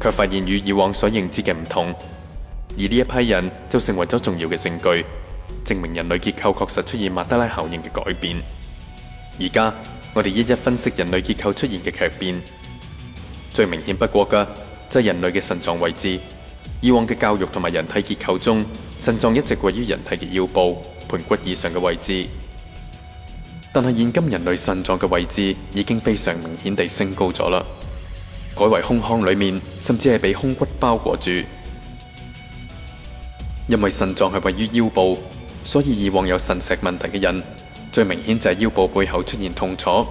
卻發現與以往所認知嘅唔同，而呢一批人就成為咗重要嘅證據，證明人類結構確實出現曼德拉效應嘅改變。而家我哋一一分析人類結構出現嘅劇變，最明顯不過嘅就係人類嘅腎臟位置。以往嘅教育同埋人體結構中，腎臟一直位於人體嘅腰部、盤骨以上嘅位置，但係現今人類腎臟嘅位置已經非常明顯地升高咗啦，改為胸腔裏面，甚至係被胸骨包裹住。因為腎臟係位於腰部，所以以往有腎石問題嘅人，最明顯就係腰部背後出現痛楚。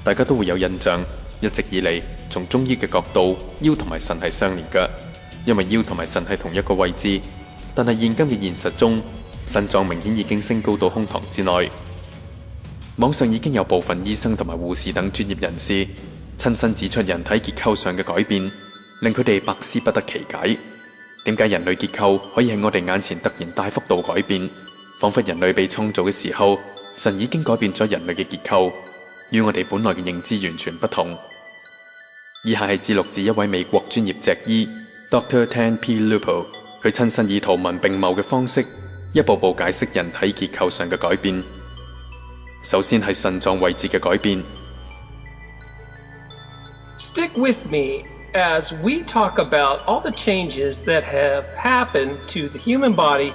大家都會有印象，一直以嚟從中醫嘅角度，腰同埋腎係相連嘅。因為腰同埋腎係同一個位置，但係現今嘅現實中，腎臟明顯已經升高到胸膛之內。網上已經有部分醫生同埋護士等專業人士親身指出人體結構上嘅改變，令佢哋百思不得其解。點解人類結構可以喺我哋眼前突然大幅度改變？彷彿人類被創造嘅時候，神已經改變咗人類嘅結構，與我哋本來嘅認知完全不同。以下係節錄自一位美國專業脊醫Dr.Nakano，佢親身以圖文並茂嘅方式，一步步解釋人體結構上嘅改變。首先係腎臟位置嘅改變。Stick with me as we talk about all the changes that have happened to the human body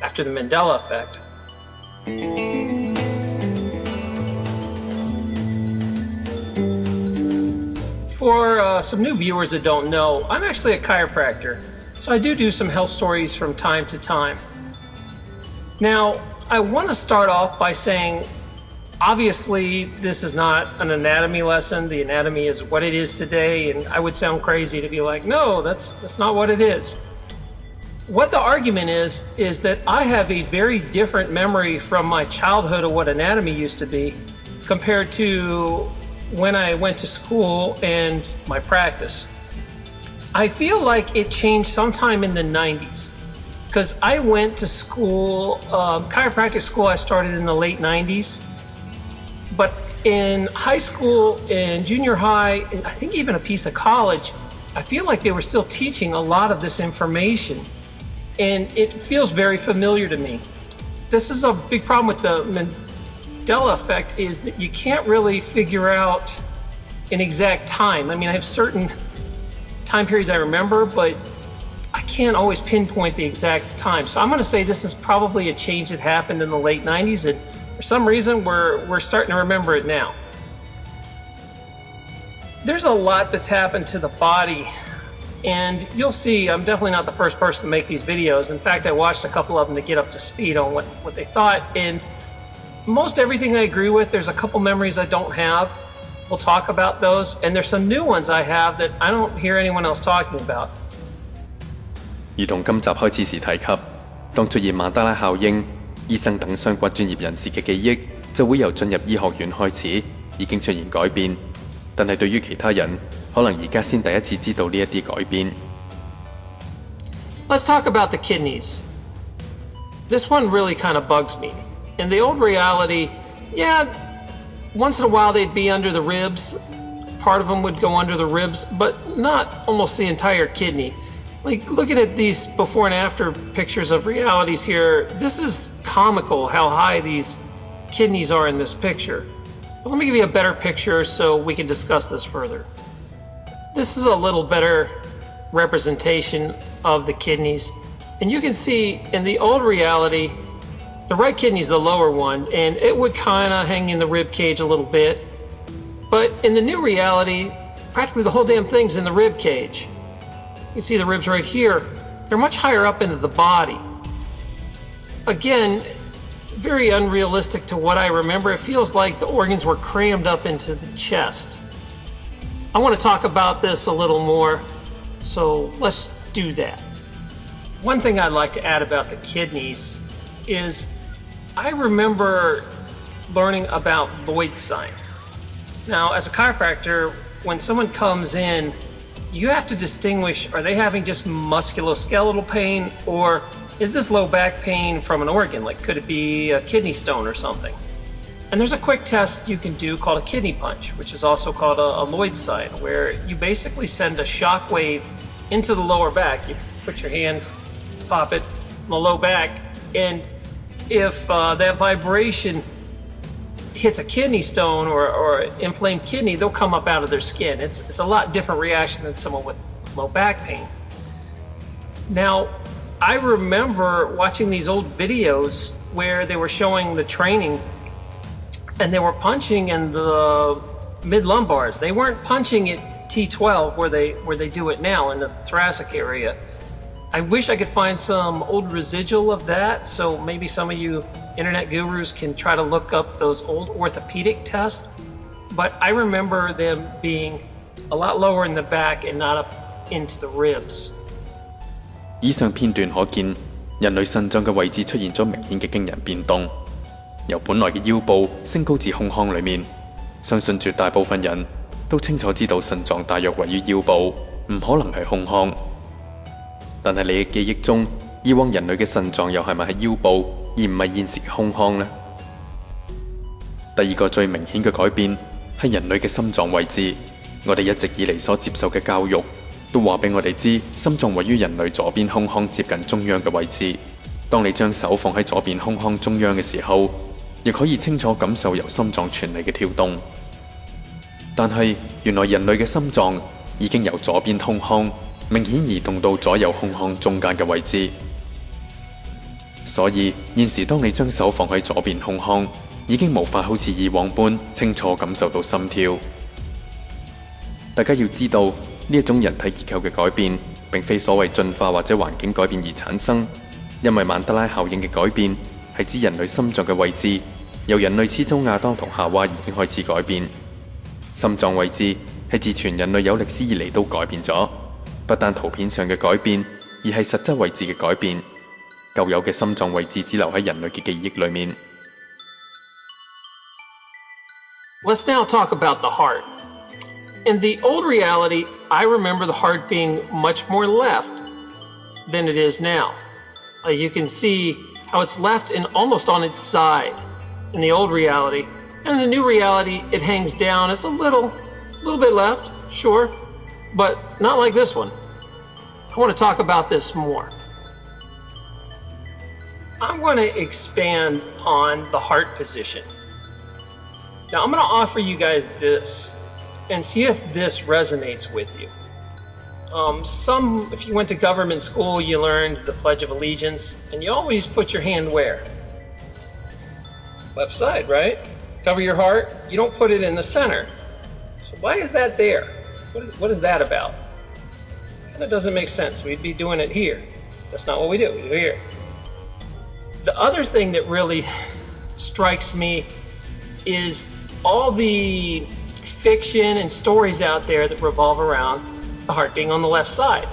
after the Mandela effect. For some new viewers that don't know, I'm actually a chiropractor, so I do some health stories from time to time. Now, I want to start off by saying, obviously, this is not an anatomy lesson. The anatomy is what it is today, and I would sound crazy to be like, no, that's not what it is. What the argument is that I have a very different memory from my childhood of what anatomy used to be compared to when I went to school and my practice. I feel like it changed sometime in the 90s because I went to school, chiropractic school I started in the late 90s, but in high school and junior high, and I think even a piece of college, I feel like they were still teaching a lot of this information, and it feels very familiar to me. This is a big problem with the Mandela effect, is that you can't really figure out an exact time. I mean, I have certain time periods I remember, but I can't always pinpoint the exact time. So I'm going to say this is probably a change that happened in the late 90s, and for some reason we're starting to remember it now. There's a lot that's happened to the body, and you'll see I'm definitely not the first person to make these videos. In fact, I watched a couple of them to get up to speed on what they thought, and most everything I agree with. There's a couple memories I don't have. We'll talk about those, and there's some new ones I have that I don't hear anyone else talking about. 如同今集開始時提及，當出現曼德拉效應，醫生等相關專業人士嘅記憶就會由進入醫學院開始已經出現改變，但係對於其他人，可能而家先第一次知道呢一啲改變。Let's talk about the kidneys. This one really kind of bugs me. In the old reality, yeah, once in a while they'd be under the ribs. Part of them would go under the ribs, but not almost the entire kidney. Like, looking at these before and after pictures of realities here, this is comical how high these kidneys are in this picture. But let me give you a better picture so we can discuss this further. This is a little better representation of the kidneys. And you can see in the old reality, the right kidney is the lower one, and it would kind of hang in the rib cage a little bit. But in the new reality, practically the whole damn thing's in the rib cage. You see the ribs right here. They're much higher up into the body. Again, very unrealistic to what I remember. It feels like the organs were crammed up into the chest. I want to talk about this a little more, so let's do that. One thing I'd like to add about the kidneys is I remember learning about Lloyd's sign. Now, as a chiropractor, when someone comes in, you have to distinguish, are they having just musculoskeletal pain, or is this low back pain from an organ? Like, could it be a kidney stone or something? And there's a quick test you can do called a kidney punch, which is also called a Lloyd sign, where you basically send a shock wave into the lower back. You put your hand, pop it in the low back, and if that vibration hits a kidney stone or inflamed kidney, they'll come up out of their skin. It's a lot different reaction than someone with low back pain. Now, I remember watching these old videos where they were showing the training and they were punching in the mid-lumbars. They weren't punching at T12 where they do it now in the thoracic area. I wish I could find some old residual of that, so maybe some of you internet gurus can try to look up those old orthopedic tests. But I remember them being a lot lower in the back and not up into the ribs. 以上片段可見，人類腎臟嘅位置出現咗明顯嘅驚人變動，由本來嘅腰部升高至胸腔裏面。相信絕大部分人都清楚知道腎臟大約位於腰部，唔可能係胸腔。但係你嘅記憶中，以往人類嘅腎臟又係咪喺腰部，而唔係現時嘅胸腔呢？第二個最明顯嘅改變係人類嘅心臟位置。我哋一直以嚟所接受嘅教育都話俾我哋知，心臟位於人類左邊胸腔接近中央嘅位置。當你將手放喺左邊胸腔中央嘅時候，亦可以清楚感受由心臟傳嚟嘅跳動。但係原來人類嘅心臟已經由左邊胸腔明顯移動到左右胸腔中間嘅位置。所以現時當你將手放喺左邊胸腔，已經無法好似以往般清楚感受到心跳。大家要知道，呢一種人體結構嘅改變並非所謂進化或者環境改變而產生，因為曼德拉效應嘅改變係指人類心臟嘅位置由人類始祖亞當同夏娃已經開始改變。心臟位置係自全人類有歷史以嚟都改變咗，不但圖片上嘅改變，而係實質位置嘅改變。舊有嘅心臟位置只留喺人類嘅記憶裏面。Let's now talk about the heart. In the old reality, I remember the heart being much more left than it is now. You can see how it's left and almost on its side in the old reality. And in the new reality, it hangs down. It's a little bit left, sure, but not like this one. I want to talk about this more. I'm going to expand on the heart position. Now, I'm going to offer you guys this and see if this resonates with you. If you went to government school, you learned the Pledge of Allegiance, and you always put your hand where? Left side, right? Cover your heart. You don't put it in the center. So why is that there? What is that about? Kind of doesn't make sense. We'd be doing it here. That's not what we do. We do it here. The other thing that really strikes me is all the fiction and stories out there that revolve around the heart being on the left side.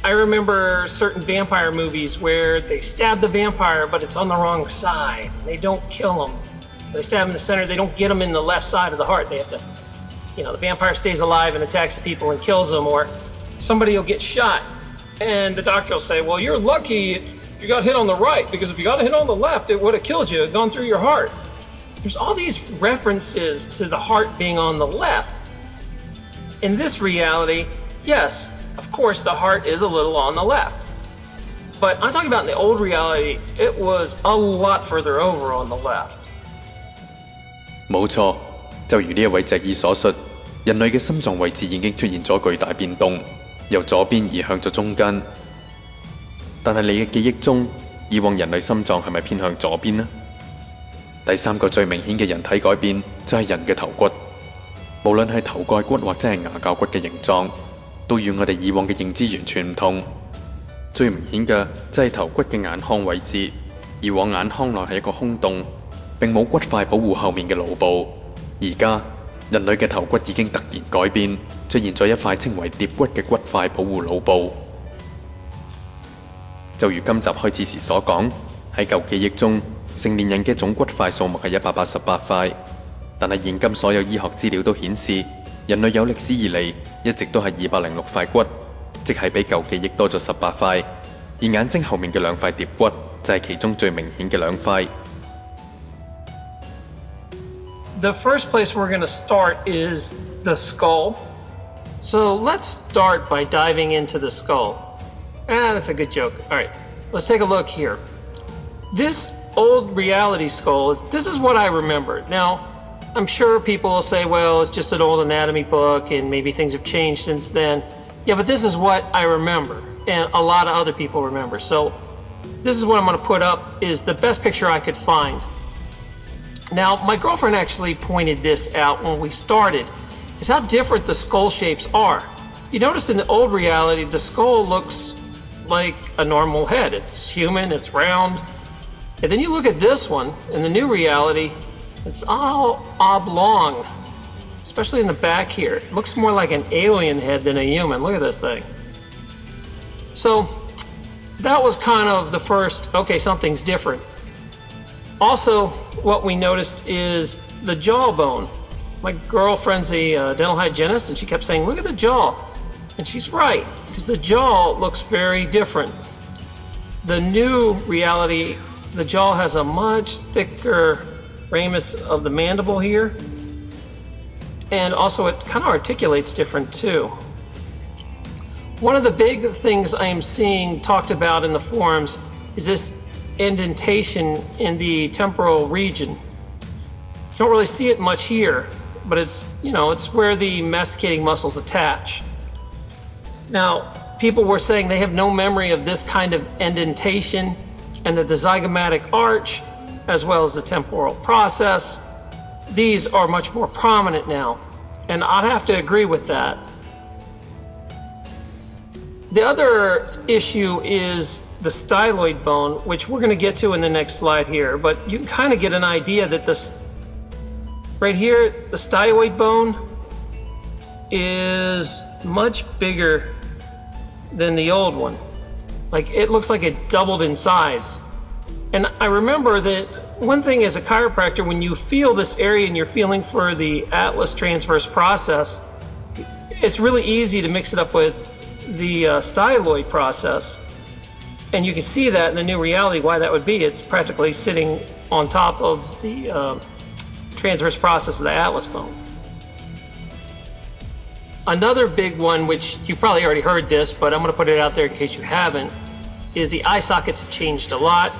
I remember certain vampire movies where they stab the vampire, but it's on the wrong side. They don't kill him. They stab him in the center. They don't get him in the left side of the heart. They have to, the vampire stays alive and attacks the people and kills them, or somebody will get shot. And the doctor will say, well, you're lucky you got hit on the right, because if you got hit on the left, it would have killed you, gone through your heart. There's all these references to the heart being on the left. In this reality, yes, of course, the heart is a little on the left. But I'm talking about in the old reality, it was a lot further over on the left. 冇錯，就如呢一位脊醫所述，人類嘅心臟位置已經出現咗巨大變動，由左邊移向咗中間。但係你嘅記憶中，以往人類心臟係咪偏向左邊呢？第三個最明顯嘅人體改變就係人嘅頭骨，無論係頭蓋骨或者係牙較骨嘅形狀，都與我哋以往嘅認知完全唔同。最明顯嘅就係頭骨嘅眼眶位置，以往眼眶內係一個空洞，並冇骨塊保護後面嘅腦部。而家人類嘅頭骨已經突然改變，出現咗一塊稱為蝶骨嘅骨塊保護腦部。就如今集開始時所講，喺舊記憶中，成年人嘅總骨塊數目係188塊，但係現今所有醫學資料都顯示，人類有歷史以嚟一直都係206塊骨，即係比舊記憶多咗18塊，而眼睛後面嘅2塊蝶骨就係其中最明顯嘅2塊。the first place we're going to start is the skull. So let's start by diving into the skull. That's a good joke. All right, let's take a look here. This old reality skull this is what I remember. Now, I'm sure people will say, well, it's just an old anatomy book and maybe things have changed since then. Yeah, but this is what I remember, and a lot of other people remember. So this is what I'm going to put up, is the best picture I could find. Now, my girlfriend actually pointed this out when we started, is how different the skull shapes are. You notice in the old reality, the skull looks like a normal head. It's human, it's round. And then you look at this one, in the new reality, it's all oblong, especially in the back here. It looks more like an alien head than a human. Look at this thing. So that was kind of the first, okay, something's different. Also, what we noticed is the jawbone. My girlfriend's a dental hygienist, and she kept saying, look at the jaw. And she's right, because the jaw looks very different. The new reality, the jaw has a much thicker ramus of the mandible here. And also it kind of articulates different too. One of the big things I am seeing talked about in the forums is this indentation in the temporal region. You don't really see it much here, but it's, it's where the masticating muscles attach. Now, people were saying they have no memory of this kind of indentation, and that the zygomatic arch, as well as the temporal process, these are much more prominent now, and I'd have to agree with that. The other issue is the styloid bone, which we're going to get to in the next slide here, but you can kind of get an idea that this right here, the styloid bone is much bigger than the old one. Like, it looks like it doubled in size. And I remember that one thing as a chiropractor, when you feel this area and you're feeling for the atlas transverse process, it's really easy to mix it up with the styloid process. And you can see that in the new reality, why that would be. It's practically sitting on top of the transverse process of the atlas bone. Another big one, which you probably already heard this, but I'm going to put it out there in case you haven't, is the eye sockets have changed a lot.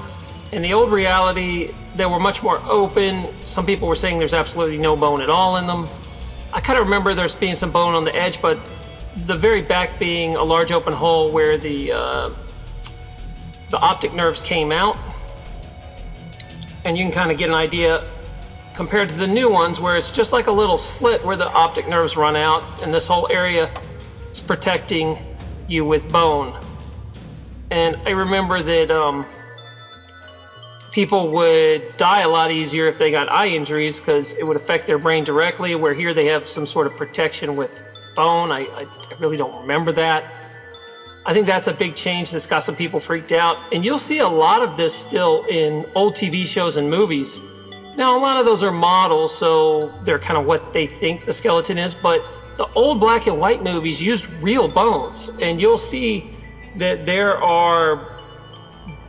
In the old reality, they were much more open. Some people were saying there's absolutely no bone at all in them. I kind of remember there's being some bone on the edge, but the very back being a large open hole where the optic nerves came out. And you can kind of get an idea compared to the new ones where it's just like a little slit where the optic nerves run out, and this whole area is protecting you with bone. And I remember that people would die a lot easier if they got eye injuries because it would affect their brain directly, where here they have some sort of protection with bone. I really don't remember that. I think that's a big change that's got some people freaked out. And you'll see a lot of this still in old TV shows and movies. Now, a lot of those are models, so they're kind of what they think the skeleton is, but the old black and white movies used real bones, and you'll see that there are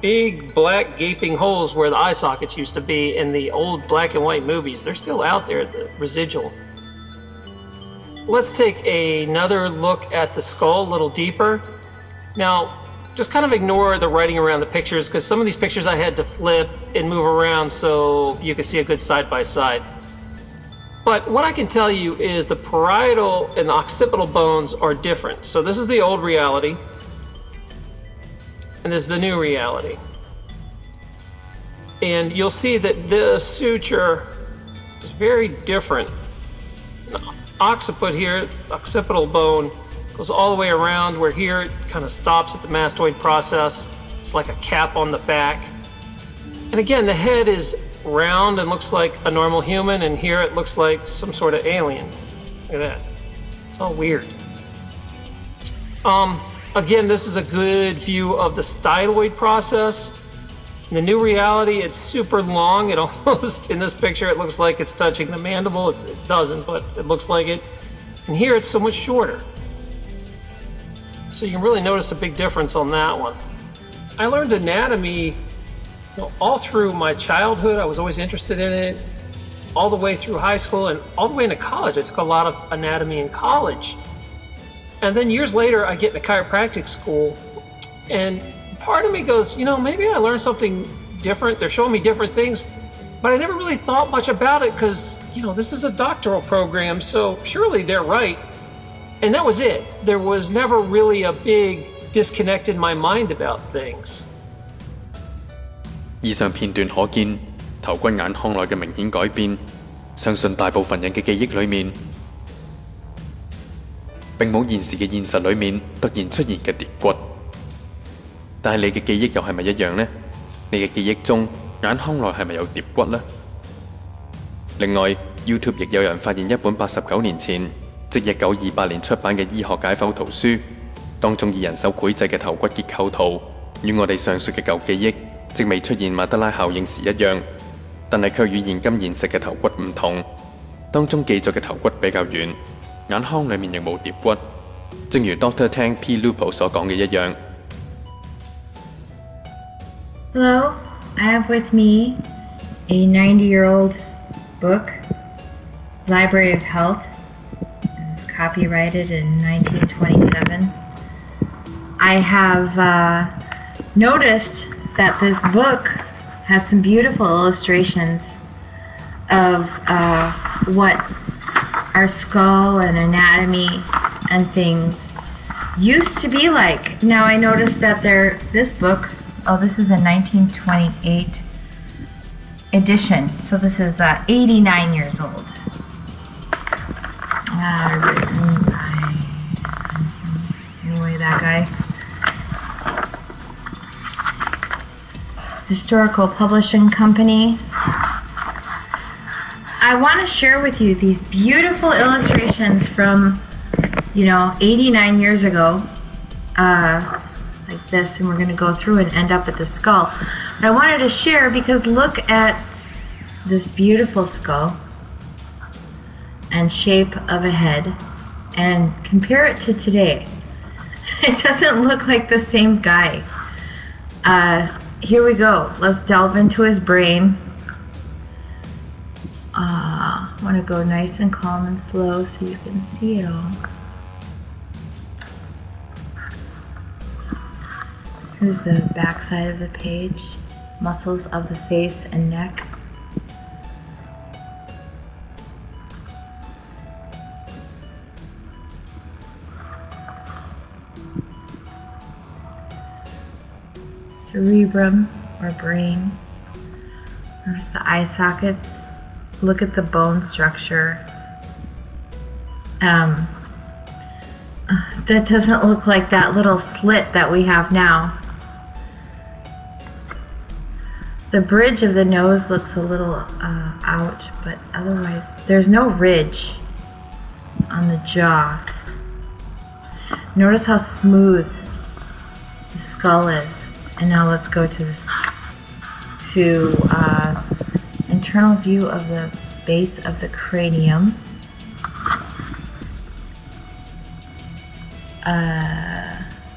big black gaping holes where the eye sockets used to be in the old black and white movies. They're still out there, the residual. Let's take another look at the skull a little deeper. Now, just kind of ignore the writing around the pictures, because some of these pictures I had to flip and move around so you could see a good side-by-side. But what I can tell you is the parietal and the occipital bones are different. So this is the old reality, and this is the new reality. And you'll see that this suture is very different. The occiput here, occipital bone, goes all the way around, where here it kind of stops at the mastoid process. It's like a cap on the back. And again, the head is round and looks like a normal human, and here it looks like some sort of alien. Look at that. It's all weird. Again, this is a good view of the styloid process. In the new reality, it's super long. It almost, in this picture, it looks like it's touching the mandible. It doesn't, but it looks like it. And here it's so much shorter. So you can really notice a big difference on that one. I learned anatomy all through my childhood. I was always interested in it. all the way through high school and all the way into college. I took a lot of anatomy in college. And then years later, I get into chiropractic school, and part of me goes, maybe I learned something different. They're showing me different things, but I never really thought much about it because, this is a doctoral program, so surely they're right. And that was it. There was never really a big disconnect in my mind about things. 以上片段可見頭骨眼腔內嘅明顯改變，相信大部分人嘅記憶裏面並冇現時嘅現實裏面突然出現嘅蝶骨。但係你嘅記憶又係咪一樣呢？你嘅記憶中眼腔內係咪有蝶骨呢？另外 YouTube 亦有人發現一本89年前，即1928年出版嘅醫學解剖圖書，當中以人手繪製嘅頭骨結構圖，與我哋上述嘅舊記憶，即未出現曼德拉效應時一樣，但係卻與現今現實嘅頭骨唔同。當中記載嘅頭骨比較遠，眼腔裡面亦冇蝶骨，正如 Dr. P. Lupo 所講嘅一樣。Hello, I have with me a 90-year-old book, Library of Health. It was copyrighted in 1927. I have noticed that this book has some beautiful illustrations of what our skull and anatomy and things used to be like. Now I noticed that this book, this is a 1928 edition, so this is 89 years old. Written by, anyway, that guy. Historical Publishing Company. I want to share with you these beautiful illustrations from, 89 years ago, like this, and we're going to go through and end up at the skull. But I wanted to share because look at this beautiful skull and shape of a head and compare it to today. It doesn't look like the same guy. Here we go. Let's delve into his brain. I want to go nice and calm and slow so you can see it all. Here's the back side of the page. Muscles of the face and neck. Cerebrum or brain. There's the eye sockets. Look at the bone structure. That doesn't look like that little slit that we have now. The bridge of the nose looks a little out, but otherwise there's no ridge on the jaw. Notice how smooth the skull is. And now let's go to internal view of the base of the cranium.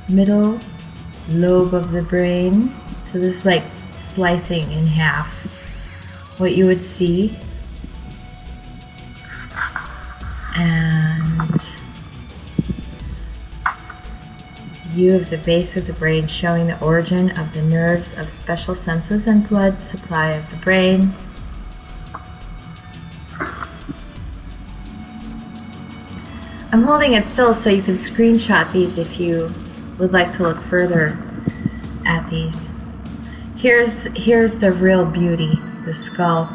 Middle lobe of the brain. So this is like slicing in half what you would see. And view of the base of the brain showing the origin of the nerves of special senses and blood supply of the brain. I'm holding it still so you can screenshot these if you would like to look further at these. Here's the real beauty, the skull.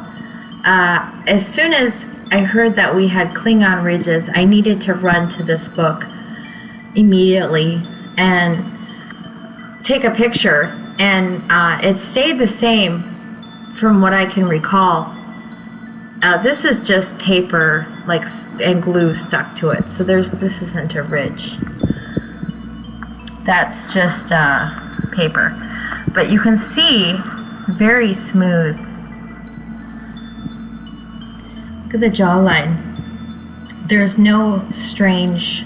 As soon as I heard that we had Klingon ridges, I needed to run to this book immediately and take a picture, and it stayed the same from what I can recall. This is just paper and glue stuck to it, so this isn't a ridge. That's just paper, but you can see very smooth. Look at the jawline. There's no strange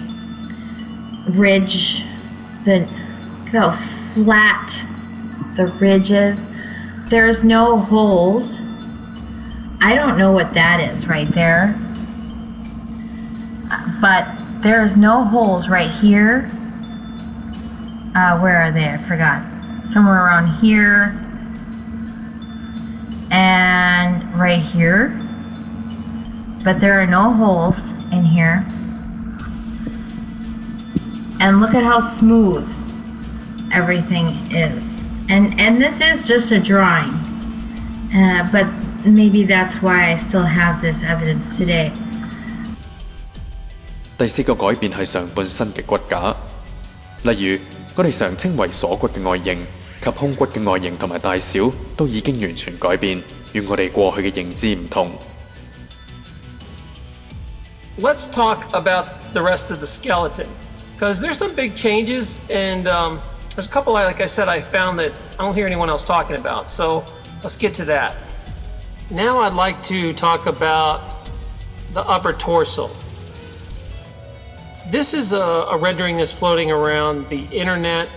ridge. Look how flat the ridge is. There's no holes I don't know what that is right there. But there's no holes right here. Where are they? I forgot. Somewhere around here. And right here. But there are no holes in here. And look at how smooth everything is. And this is just a drawing. But maybe that's why I still have this evidence today. 第四個改變係上半身嘅骨架，例如我哋常稱為鎖骨嘅外形及胸骨嘅外形同埋大小都已經完全改變，與我哋過去嘅認知唔同。Let's talk about the rest of the skeleton, because there's some big changes, and there's a couple, like I said, I found that I don't hear anyone else talking about, so let's get to that. Now I'd like to talk about the upper torso. This is a rendering that's floating around the internet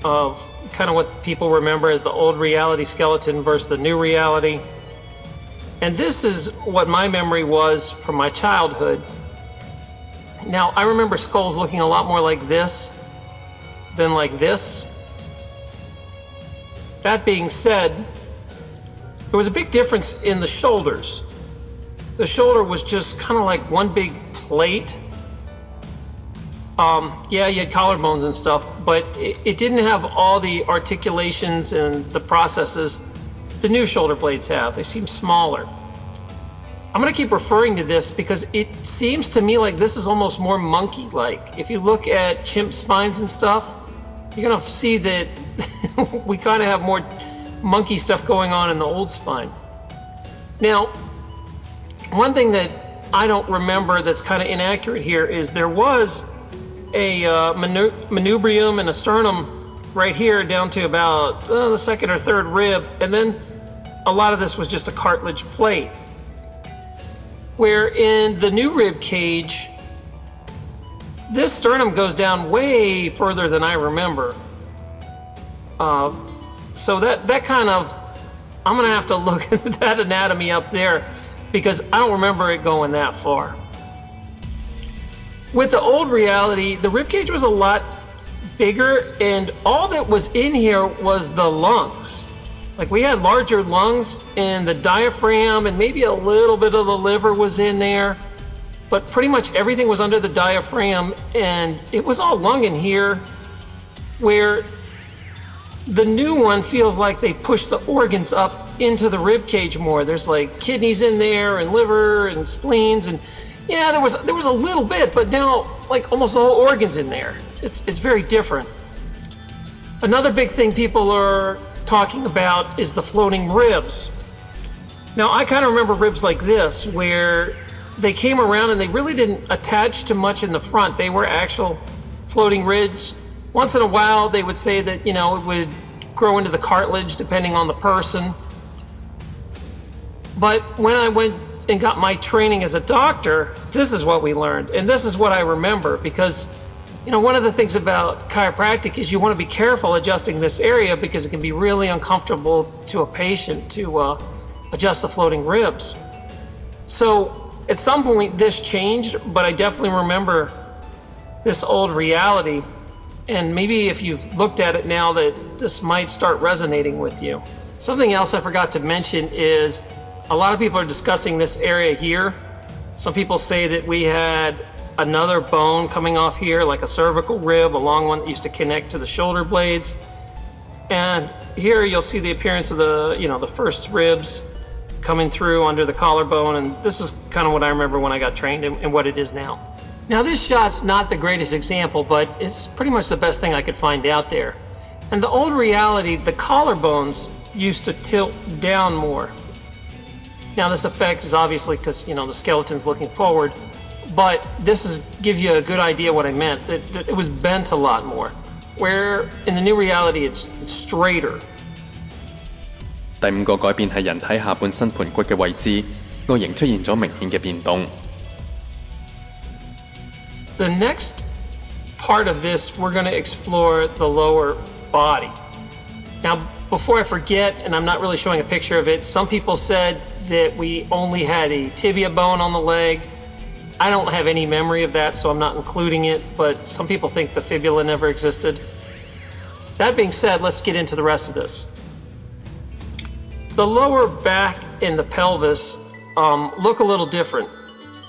of kind of what people remember as the old reality skeleton versus the new reality. And this is what my memory was from my childhood. Now, I remember skulls looking a lot more like this than like this. That being said, there was a big difference in the shoulders. The shoulder was just kind of like one big plate. Yeah, you had collarbones and stuff, but it didn't have all the articulations and the processes the new shoulder blades have. They seem smaller. I'm going to keep referring to this because it seems to me like this is almost more monkey-like. If you look at chimp spines and stuff, you're going to see that we kind of have more monkey stuff going on in the old spine. Now, one thing that I don't remember that's kind of inaccurate here is there was a manubrium and a sternum right here down to about the second or third rib, and then a lot of this was just a cartilage plate. Where in the new rib cage, this sternum goes down way further than I remember. So that kind of, I'm gonna have to look at that anatomy up there because I don't remember it going that far. With the old reality, the ribcage was a lot bigger, and all that was in here was the lungs. Like, we had larger lungs, and the diaphragm, and maybe a little bit of the liver was in there, but pretty much everything was under the diaphragm, and it was all lung in here, where the new one feels like they push the organs up into the ribcage more. There's like kidneys in there, and liver, and spleens, and yeah, there was a little bit, but now like almost the whole organ's in there. It's very different. Another big thing people are talking about is the floating ribs. Now, I kind of remember ribs like this, where they came around and they really didn't attach to much in the front. They were actual floating ribs. Once in a while, they would say that, it would grow into the cartilage depending on the person. But when I went and got my training as a doctor, this is what we learned, and this is what I remember, because one of the things about chiropractic is you want to be careful adjusting this area because it can be really uncomfortable to a patient to adjust the floating ribs. So at some point this changed, but I definitely remember this old reality, and maybe if you've looked at it now that this might start resonating with you. Something else I forgot to mention is a lot of people are discussing this area here. Some people say that we had another bone coming off here, like a cervical rib, a long one that used to connect to the shoulder blades. And here you'll see the appearance of the first ribs coming through under the collarbone, and this is kind of what I remember when I got trained and what it is now. Now, this shot's not the greatest example, but it's pretty much the best thing I could find out there. And the old reality, the collarbones used to tilt down more. Now, this effect is obviously because, the skeleton's looking forward, but this is give you a good idea what I meant, that it was bent a lot more, where in the new reality it's straighter. 第五個改變係人體下半身盤骨嘅位置，外形出現咗明顯嘅變動。The next part of this, we're going to explore the lower body. Now, before I forget, and I'm not really showing a picture of it, some people said that we only had a tibia bone on the leg. I don't have any memory of that, so I'm not including it, but some people think the fibula never existed. That being said, let's get into the rest of this. The lower back and the pelvis look a little different.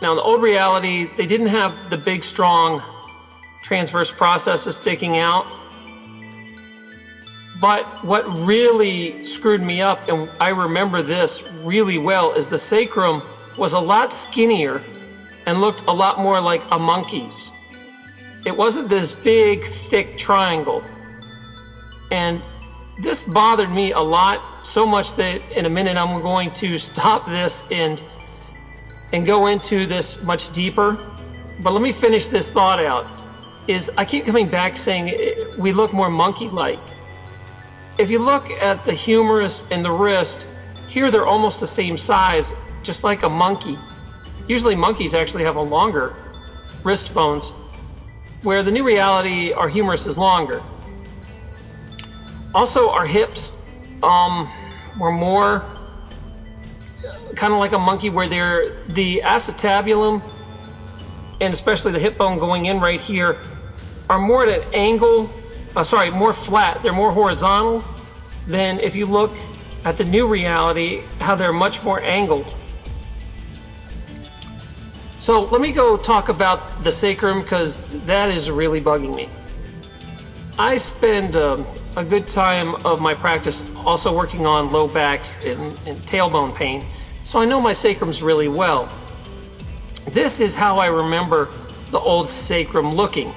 Now, in the old reality, they didn't have the big, strong transverse processes sticking out. But what really screwed me up, and I remember this really well, is the sacrum was a lot skinnier and looked a lot more like a monkey's. It wasn't this big, thick triangle. And this bothered me a lot, so much that in a minute I'm going to stop this and go into this much deeper. But let me finish this thought out. I keep coming back saying we look more monkey-like. If you look at the humerus and the wrist, here they're almost the same size, just like a monkey. Usually monkeys actually have a longer wrist bones, where the new reality, our humerus is longer. Also, our hips were more kind of like a monkey, where the acetabulum and especially the hip bone going in right here are more at an angle, more flat. They're more horizontal than if you look at the new reality, how they're much more angled. So let me go talk about the sacrum, because that is really bugging me. I spend a good time of my practice also working on low backs and tailbone pain, so I know my sacrums really well. This is how I remember the old sacrum looking.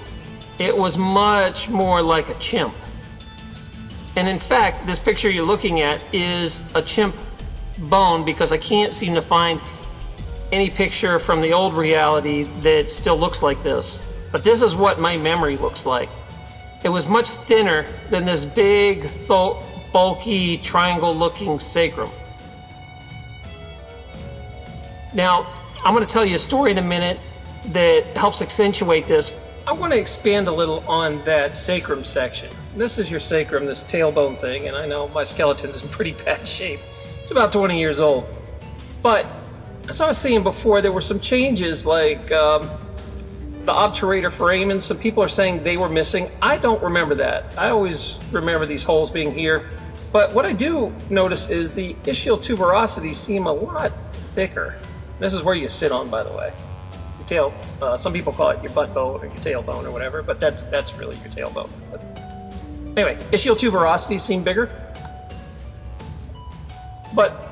It was much more like a chimp. And in fact, this picture you're looking at is a chimp bone, because I can't seem to find any picture from the old reality that still looks like this. But this is what my memory looks like. It was much thinner than this big, bulky, triangle-looking sacrum. Now, I'm going to tell you a story in a minute that helps accentuate this. I want to expand a little on that sacrum section. This is your sacrum, this tailbone thing, and I know my skeleton's in pretty bad shape. It's about 20 years old. But, as I was saying before, there were some changes, like the obturator foramen. Some people are saying they were missing. I don't remember that. I always remember these holes being here. But what I do notice is the ischial tuberosities seem a lot thicker. This is where you sit on, by the way. Your tail. Some people call it your butt bone or your tailbone or whatever, but that's really your tailbone. But anyway, ischial tuberosities seem bigger. But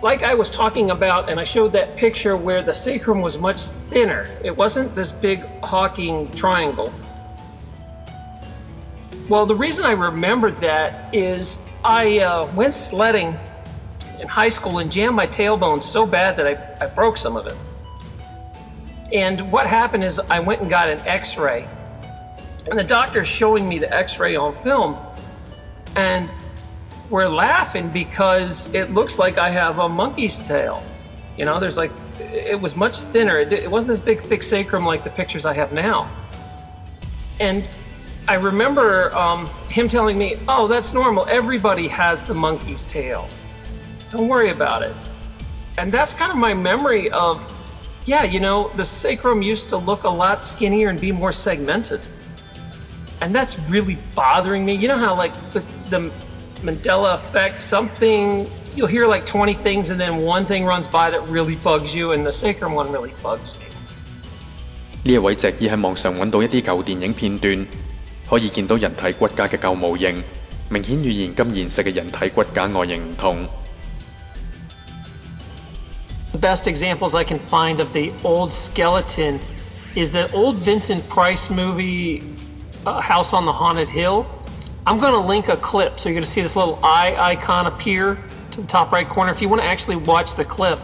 like I was talking about, and I showed that picture where the sacrum was much thinner. It wasn't this big hawking triangle. Well, the reason I remembered that is I went sledding in high school and jammed my tailbone so bad that I broke some of it. And what happened is I went and got an x-ray. And the doctor's showing me the x-ray on film. And we're laughing because it looks like I have a monkey's tail. You know, it was much thinner. It wasn't this big, thick sacrum like the pictures I have now. And I remember him telling me, oh, that's normal. Everybody has the monkey's tail. Don't worry about it. And that's kind of my memory of, yeah, you know, the sacrum used to look a lot skinnier and be more segmented. And that's really bothering me. You know how, like, the Mandela effect, you'll hear like 20 things and then one thing runs by that really bugs you, and the sacrum one really bugs me. 呢一位脊醫喺網上揾到一啲舊電影片段，可以見到人體骨架嘅舊模型，明顯與現今現實嘅人體骨架外形唔同。The best examples I can find of the old skeleton is the old Vincent Price movie, House on the Haunted Hill. I'm going to link a clip, so you're going to see this little eye icon appear to the top right corner if you want to actually watch the clip.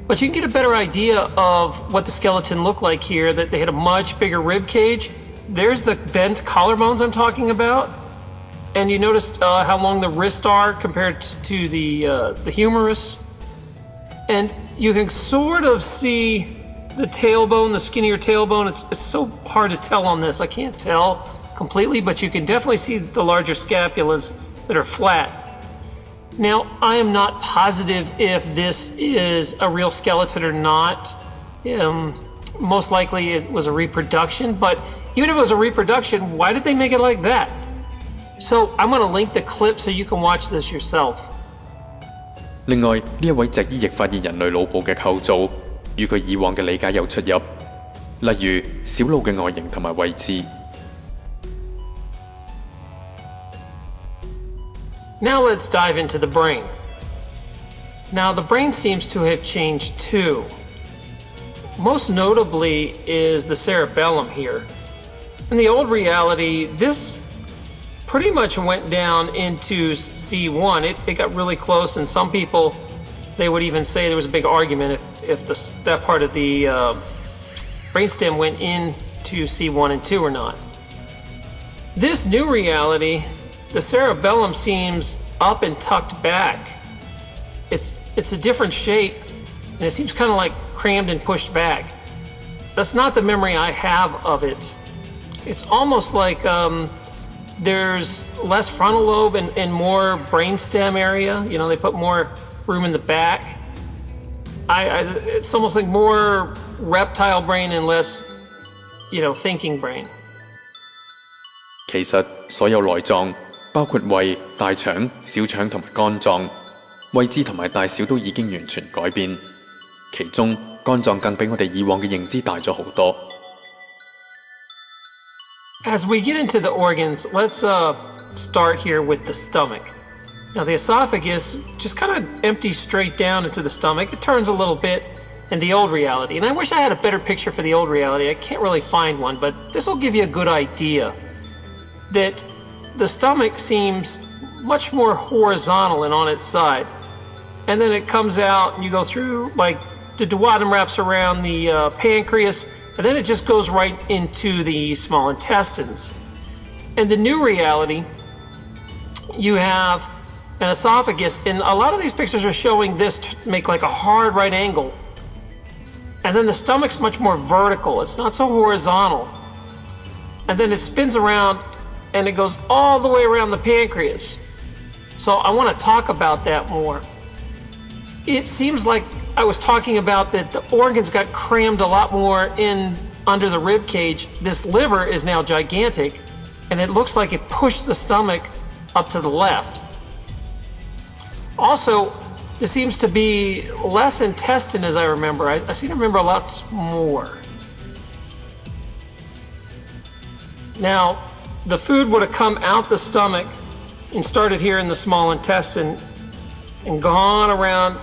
But you can get a better idea of what the skeleton looked like here, that they had a much bigger rib cage. There's the bent collarbones I'm talking about. And you noticed how long the wrists are compared to the humerus. And you can sort of see the tailbone, the skinnier tailbone. It's so hard to tell on this. I can't tell completely, but you can definitely see the larger scapulas that are flat. Now, I am not positive if this is a real skeleton or not. Most likely it was a reproduction, but even if it was a reproduction, why did they make it like that? So I'm going to link the clip so you can watch this yourself. 另外，呢一位脊醫亦發現人類腦部嘅構造與佢以往嘅理解有出入，例如小腦嘅外形同埋位置。Now let's dive into the brain. Now the brain seems to have changed too. Most notably is the cerebellum here. In the old reality, this pretty much went down into C1. It got really close, and some people, they would even say there was a big argument if that part of the brainstem went into C1 and 2 or not. This new reality, the cerebellum seems up and tucked back. It's a different shape, and it seems kind of like crammed and pushed back. That's not the memory I have of it. It's almost like there's less frontal lobe and more brainstem area. You know, they put more room in the back. It's almost like more reptile brain and less, thinking brain. 其實所有內臟，包括胃、大腸、小腸同埋肝臟，位置同埋大小都已經完全改變。其中肝臟更比我哋以往嘅認知大咗好多。As we get into the organs, let's start here with the stomach. Now the esophagus just kind of empties straight down into the stomach. It turns a little bit in the old reality. And I wish I had a better picture for the old reality. I can't really find one, but this will give you a good idea that the stomach seems much more horizontal and on its side. And then it comes out and you go through, like the duodenum wraps around the pancreas, and then it just goes right into the small intestines. And the new reality, you have an esophagus, and a lot of these pictures are showing this to make like a hard right angle. And then the stomach's much more vertical. It's not so horizontal. And then it spins around and it goes all the way around the pancreas. So I want to talk about that more. It seems like I was talking about that the organs got crammed a lot more in under the rib cage. This liver is now gigantic, and it looks like it pushed the stomach up to the left. Also, there seems to be less intestine as I remember. I seem to remember a lot more. Now, the food would have come out the stomach and started here in the small intestine and gone around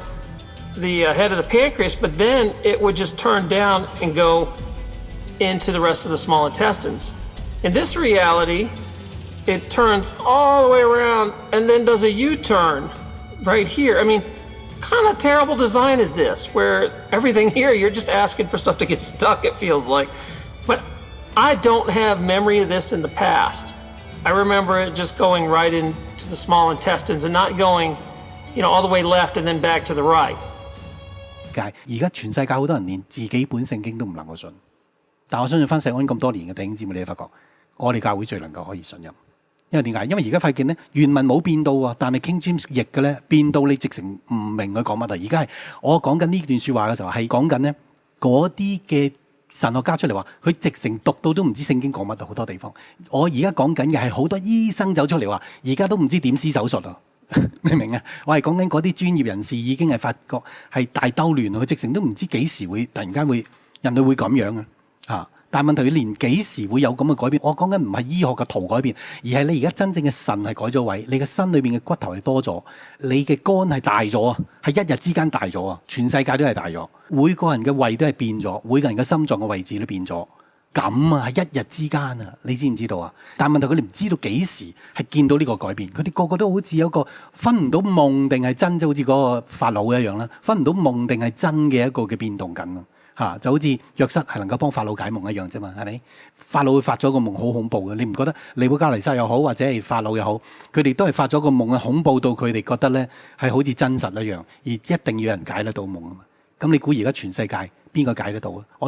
the head of the pancreas, but then it would just turn down and go into the rest of the small intestines. In this reality, it turns all the way around and then does a U-turn right here. I mean, kind of terrible design is this, where everything here, you're just asking for stuff to get stuck, it feels like. But I don't have memory of this in the past. I remember it just going right into the small intestines and not going, all the way left and then back to the right. 而家全世界好多人連自己本聖經都唔能夠信，但我相信翻石安咁多年嘅弟兄姊妹，你發覺我哋教會最能夠可以信任，因為點解？因為而家發現咧原文冇變到喎，但係 King James 譯嘅咧變到你直情唔明佢講乜啊！而家係我講緊呢段説話嘅時候，係講緊咧嗰啲嘅神學家出嚟話，佢直情讀到都唔知聖經講乜啊！好多地方，我而家講緊嘅係好多醫生走出嚟話，而家都唔知點施手術啊！明唔明啊？我係講緊嗰啲專業人士已經係發覺係大兜亂，佢直情都唔知幾時會突然間會人類會咁樣啊！但係問題佢連幾時會有咁嘅改變？我講緊唔係醫學嘅圖改變，而係你而家真正嘅腎係改咗位，你嘅身裏邊嘅骨頭係多咗，你嘅肝係大咗啊！係一日之間大咗啊！全世界都係大咗，每個人嘅胃都係變咗，每個人嘅心臟嘅位置都變咗。咁啊，係一日之間啊，你知唔知道啊？但問題佢哋唔知道幾時係見到呢個改變，佢哋個個都好似有個分唔到夢定係真，就好似嗰個法老一樣啦，分唔到夢定係真嘅一個嘅變動緊啊！就好似約瑟係能夠幫法老解夢一樣啫嘛，係咪？法老會發咗個夢好恐怖嘅，你唔覺得尼布甲尼撒又好或者係法老又好，佢哋都係發咗個夢啊，恐怖到佢哋覺得咧係好似真實一樣，而一定要有人解得到夢啊嘛。咁你估而家全世界邊個解得到啊？我